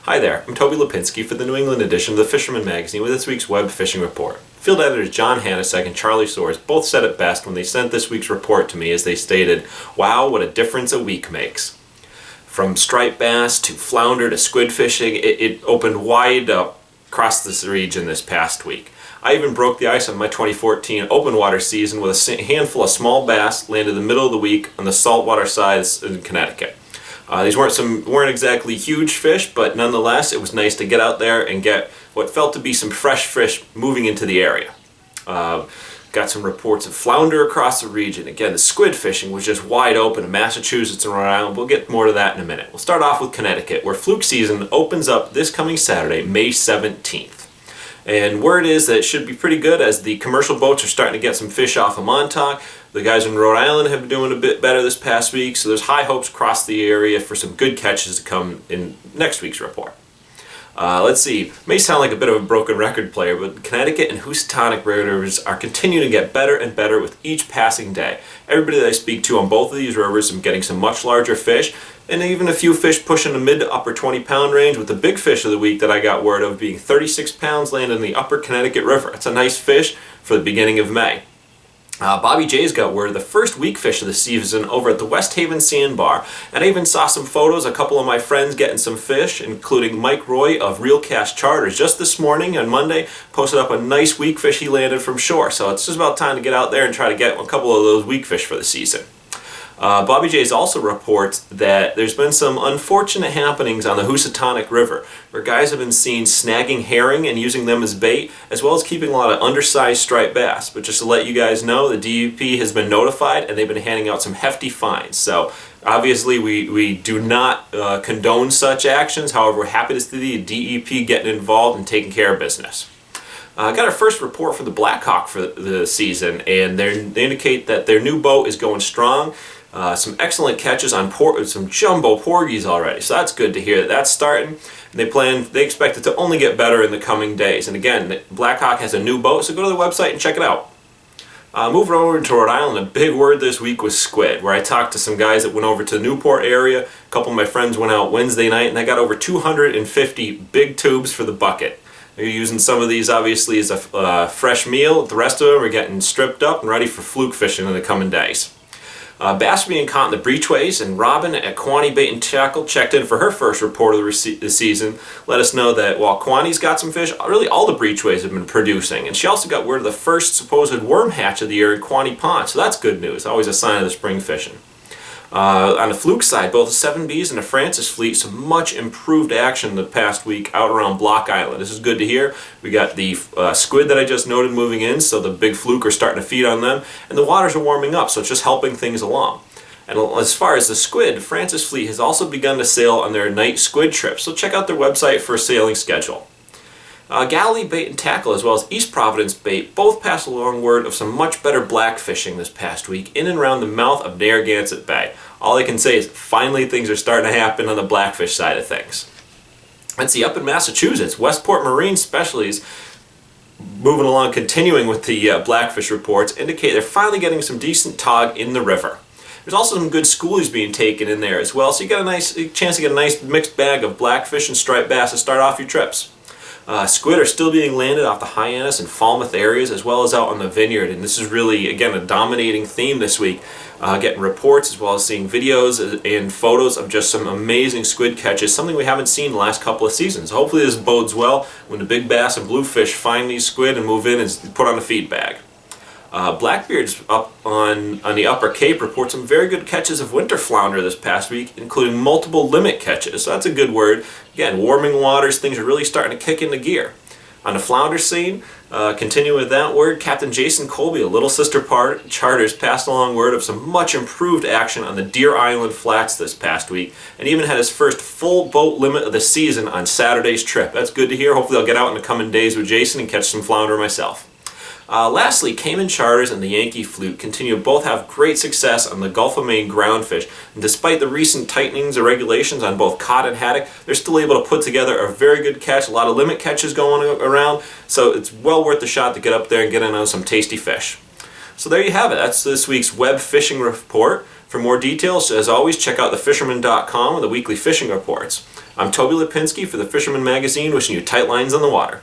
Hi there, I'm Toby Lapinski for the New England edition of the Fisherman magazine with this week's web fishing report. Field editors John Hanasek and Charlie Soares both said it best when they sent this week's report to me as they stated, "Wow, what a difference a week makes." From striped bass to flounder to squid fishing, it opened wide up across this region this past week. I even broke the ice on my 2014 open water season with a handful of small bass landed in the middle of the week on the saltwater side in Connecticut. These weren't exactly huge fish, but nonetheless, it was nice to get out there and get what felt to be some fresh fish moving into the area. Got some reports of flounder across the region. Again, the squid fishing was just wide open in Massachusetts and Rhode Island. We'll get more to that in a minute. We'll start off with Connecticut, where fluke season opens up this coming Saturday, May 17th. And word is that it should be pretty good as the commercial boats are starting to get some fish off of Montauk. The guys in Rhode Island have been doing a bit better this past week, so there's high hopes across the area for some good catches to come in next week's report. Let's see, may sound like a bit of a broken record player, but Connecticut and Housatonic rivers are continuing to get better and better with each passing day. Everybody that I speak to on both of these rivers is getting some much larger fish, and even a few fish pushing the mid to upper 20-pound range, with the big fish of the week that I got word of being 36 pounds landed in the upper Connecticut River. It's a nice fish for the beginning of May. Bobby J's got word of the first week fish of the season over at the West Haven Sandbar, and I even saw some photos, a couple of my friends getting some fish, including Mike Roy of Real Cast Charters. Just this morning on Monday, posted up a nice week fish he landed from shore, so it's just about time to get out there and try to get a couple of those week fish for the season. Bobby J's also reports that there's been some unfortunate happenings on the Housatonic River, where guys have been seen snagging herring and using them as bait, as well as keeping a lot of undersized striped bass. But just to let you guys know, the DEP has been notified and they've been handing out some hefty fines. So obviously we do not condone such actions. However, we're happy to see the DEP getting involved and taking care of business. Got our first report from the Blackhawk for the season, and they indicate that their new boat is going strong. Some excellent catches on some jumbo porgies already, so that's good to hear that that's starting. And they expect it to only get better in the coming days. And again, Blackhawk has a new boat, so go to the website and check it out. Moving over to Rhode Island, a big word this week was squid, where I talked to some guys that went over to the Newport area. A couple of my friends went out Wednesday night, and they got over 250 big tubes for the bucket. They're using some of these obviously as a fresh meal. The rest of them are getting stripped up and ready for fluke fishing in the coming days. Bass are being caught in the breachways, and Robin at Quaney Bait and Tackle checked in for her first report of the season. Let us know that while Quaney's got some fish, really all the breachways have been producing. And she also got word of the first supposed worm hatch of the year in Quaney Pond, so that's good news. Always a sign of the spring fishing. On the fluke side, both the 7Bs and the Francis fleet, some much improved action the past week out around Block Island. This is good to hear. We got the squid that I just noted moving in, so the big fluke are starting to feed on them, and the waters are warming up, so it's just helping things along. And as far as the squid, the Francis fleet has also begun to sail on their night squid trips, so check out their website for a sailing schedule. Galilee Bait and Tackle as well as East Providence Bait both passed along word of some much better black fishing this past week in and around the mouth of Narragansett Bay. All I can say is finally things are starting to happen on the blackfish side of things. Let's see, up in Massachusetts, Westport Marine Specialties, moving along, continuing with the blackfish reports, indicate they're finally getting some decent tog in the river. There's also some good schoolies being taken in there as well, so you got a chance to get a nice mixed bag of blackfish and striped bass to start off your trips. Squid are still being landed off the Hyannis and Falmouth areas, as well as out on the Vineyard, and this is really, again, a dominating theme this week. Getting reports as well as seeing videos and photos of just some amazing squid catches, something we haven't seen the last couple of seasons. Hopefully this bodes well when the big bass and bluefish find these squid and move in and put on the feed bag. Blackbeard's up on the Upper Cape report some very good catches of winter flounder this past week, including multiple limit catches, so that's a good word. Again, warming waters, things are really starting to kick into gear. On the flounder scene, continuing with that word, Captain Jason Colby of Little Sister Charters passed along word of some much improved action on the Deer Island Flats this past week, and even had his first full boat limit of the season on Saturday's trip. That's good to hear. Hopefully I'll get out in the coming days with Jason and catch some flounder myself. Lastly, Cayman Charters and the Yankee Flute continue to both have great success on the Gulf of Maine groundfish, and despite the recent tightenings of regulations on both cod and haddock, they're still able to put together a very good catch, a lot of limit catches going around, so it's well worth the shot to get up there and get in on some tasty fish. So there you have it. That's this week's web fishing report. For more details, as always, check out thefisherman.com with the weekly fishing reports. I'm Toby Lapinski for the Fisherman magazine, wishing you tight lines on the water.